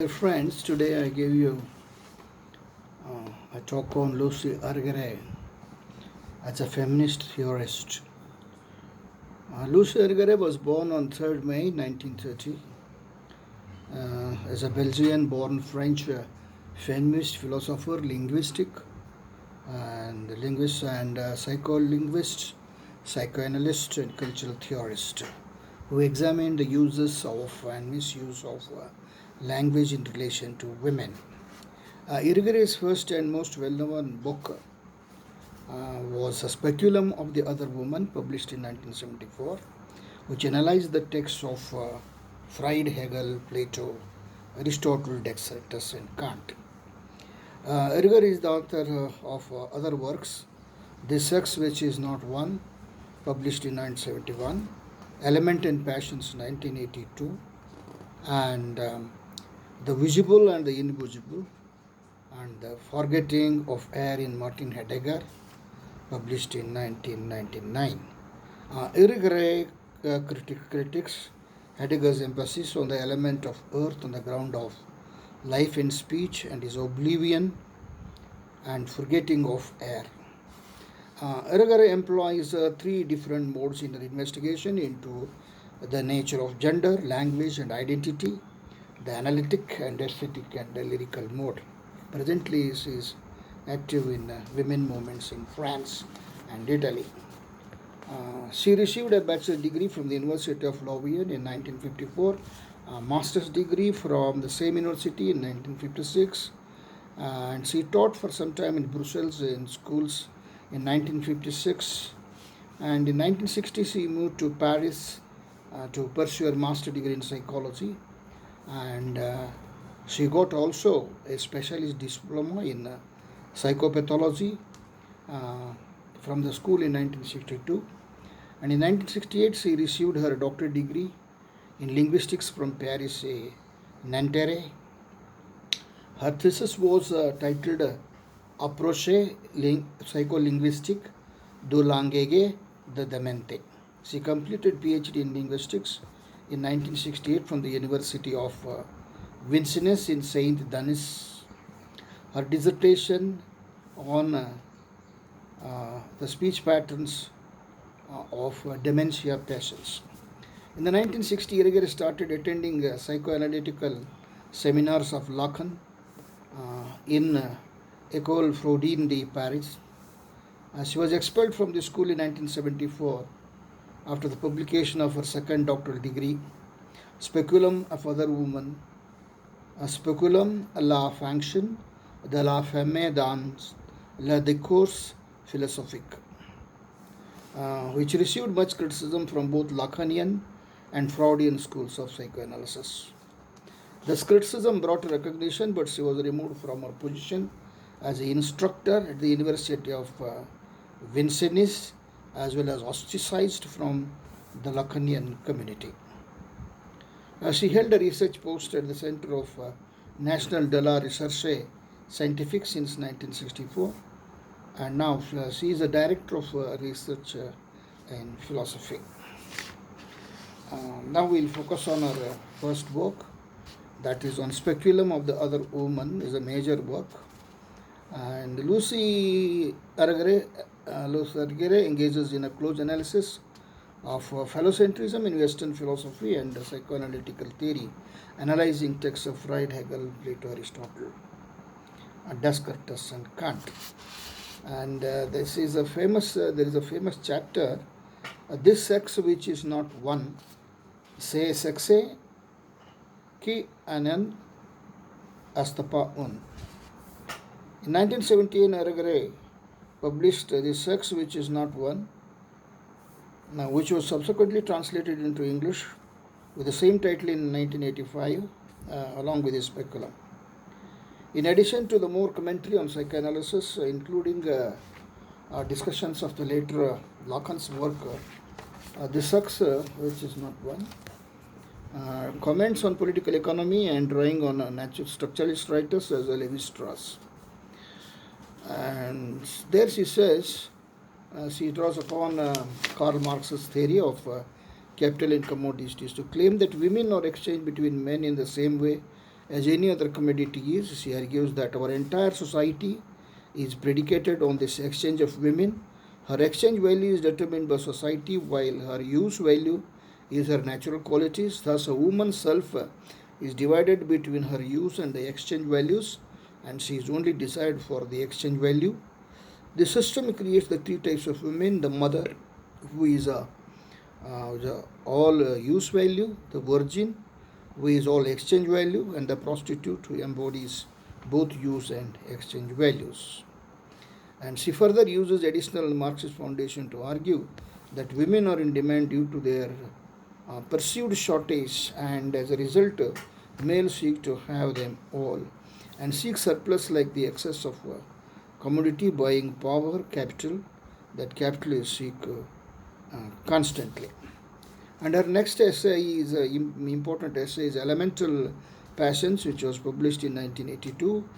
Dear friends, today I give you a talk on Lucy Argere as a feminist theorist. Lucy Argere was born on 3rd May 1930 as a Belgian-born French feminist philosopher, linguist and psycholinguist, psychoanalyst and cultural theorist who examined the uses of and misuse of language in relation to women. Irigary's first and most well-known book was A Speculum of the Other Woman, published in 1974, which analyzed the texts of Freud, Hegel, Plato, Aristotle, Descartes, and Kant. Irigary is the author of other works, This Sex Which Is Not One, published in 1971, Element and Passions, 1982, and The Visible and the Invisible, and The Forgetting of Air in Martin Heidegger, published in 1999. Irigaray critiques Heidegger's emphasis on the element of earth on the ground of life and speech and his oblivion and forgetting of air. Irigaray employs three different modes in the investigation into the nature of gender, language, and identity, the analytic and aesthetic and the lyrical mode. Presently, she is active in women movements in France and Italy. She received a bachelor's degree from the University of Louvain in 1954, a master's degree from the same university in 1956, and she taught for some time in Brussels in schools in 1956. And in 1960, she moved to Paris to pursue her master's degree in psychology, and she got also a specialist diploma in psychopathology from the school in 1962. And in 1968, she received her doctorate degree in linguistics from Paris Nanterre. Her thesis was titled Approche psycholinguistique du langage de demente. She completed PhD in linguistics in 1968 from the University of Vincennes in Saint Denis. Her dissertation on the speech patterns of dementia patients. In the 1960s, Irigaray started attending psychoanalytical seminars of Lacan in École Frodin de Paris. She was expelled from the school in 1974 after the publication of her second doctoral degree, Speculum of Other Women, Speculum la fonction de la femme dans le discours philosophique, which received much criticism from both Lacanian and Freudian schools of psychoanalysis. This criticism brought recognition, but she was removed from her position as an instructor at the University of Vincennes, as well as ostracized from the Lacanian community. She held a research post at the Center of National de la Recherche Scientifique since 1964, and now she is a director of research in philosophy. Now we'll focus on her first work, that is on Speculum of the Other Woman, is a major work. And Lucy Argere engages in a close analysis of phallocentrism in Western philosophy and psychoanalytical theory, analyzing texts of Freud, Hegel, Plato, Aristotle, Descartes, and Kant. And there is a famous chapter, This Sex Which Is Not One, Se Sexe Ki Anan Astapa Un. In 1978, Irigaray published This Sex Which Is Not One, which was subsequently translated into English with the same title in 1985, along with his speculum. In addition to the more commentary on psychoanalysis, including discussions of the later Lacan's work, This Sex Which Is Not One, comments on political economy and drawing on natural structuralist writers as Levi-Strauss. And there she says, she draws upon Karl Marx's theory of capital and commodities to claim that women are exchanged between men in the same way as any other commodity is. She argues that our entire society is predicated on this exchange of women. Her exchange value is determined by society, while her use value is her natural qualities. Thus, a woman's self is divided between her use and the exchange values, and she is only desired for the exchange value. The system creates the three types of women: the mother, who is the all use value; the virgin, who is all exchange value; and the prostitute, who embodies both use and exchange values. And she further uses additional Marxist foundation to argue that women are in demand due to their perceived shortage, and as a result, males seek to have them all and seek surplus like the excess of commodity buying power capital that capitalists seek constantly. And her next essay is important essay is Elemental Passions, which was published in 1982,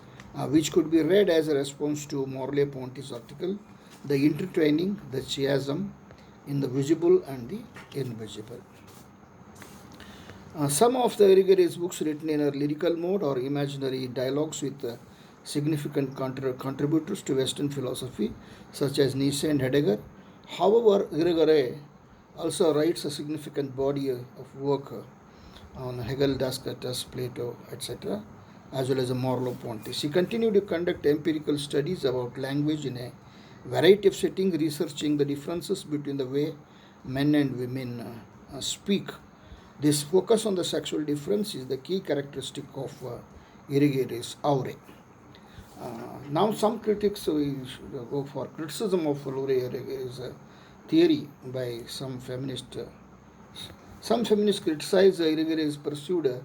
which could be read as a response to Morley-Ponty's article, The Intertwining, the Chiasm in the Visible and the Invisible. Some of the Irigary's books written in a lyrical mode or imaginary dialogues with significant contributors to Western philosophy, such as Nietzsche and Heidegger. However, Irigary also writes a significant body of work on Hegel, Descartes, Plato, etc., as well as Merleau-Ponty. She continued to conduct empirical studies about language in a variety of settings, researching the differences between the way men and women speak. This focus on the sexual difference is the key characteristic of Irigary's aura. Now, some critics go for criticism of Irigary's theory by some feminists. Some feminists criticize Irigary's pursued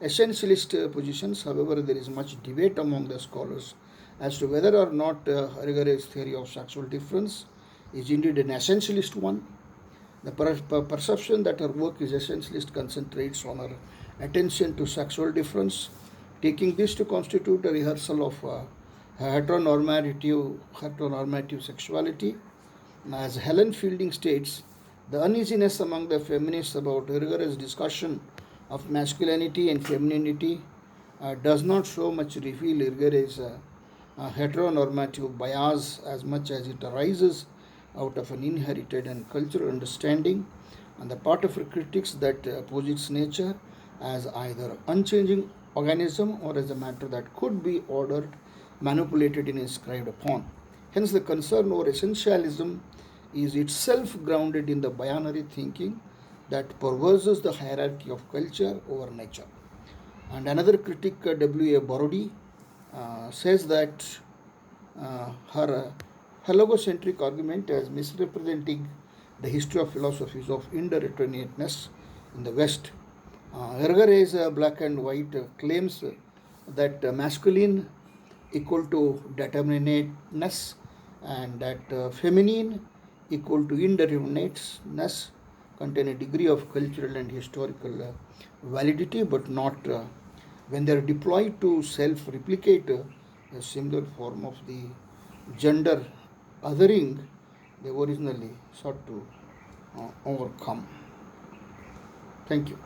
essentialist positions. However, there is much debate among the scholars as to whether or not Irigary's theory of sexual difference is indeed an essentialist one. The perception that her work is essentialist concentrates on her attention to sexual difference, taking this to constitute a rehearsal of heteronormative sexuality. As Helen Fielding states, the uneasiness among the feminists about rigorous discussion of masculinity and femininity does not so much reveal Irigary's heteronormative bias as much as it arises out of an inherited and cultural understanding on the part of her critics that posits nature as either unchanging organism or as a matter that could be ordered, manipulated, and inscribed upon. Hence, the concern over essentialism is itself grounded in the binary thinking that perverses the hierarchy of culture over nature. And another critic, W.A. Borody, says that her logocentric argument as misrepresenting the history of philosophies of indeterminateness in the West. Irigary's black and white claims that masculine equal to determinateness and that feminine equal to indeterminateness contain a degree of cultural and historical validity, but not when they are deployed to self-replicate a similar form of the gender othering they originally sought to overcome. Thank you.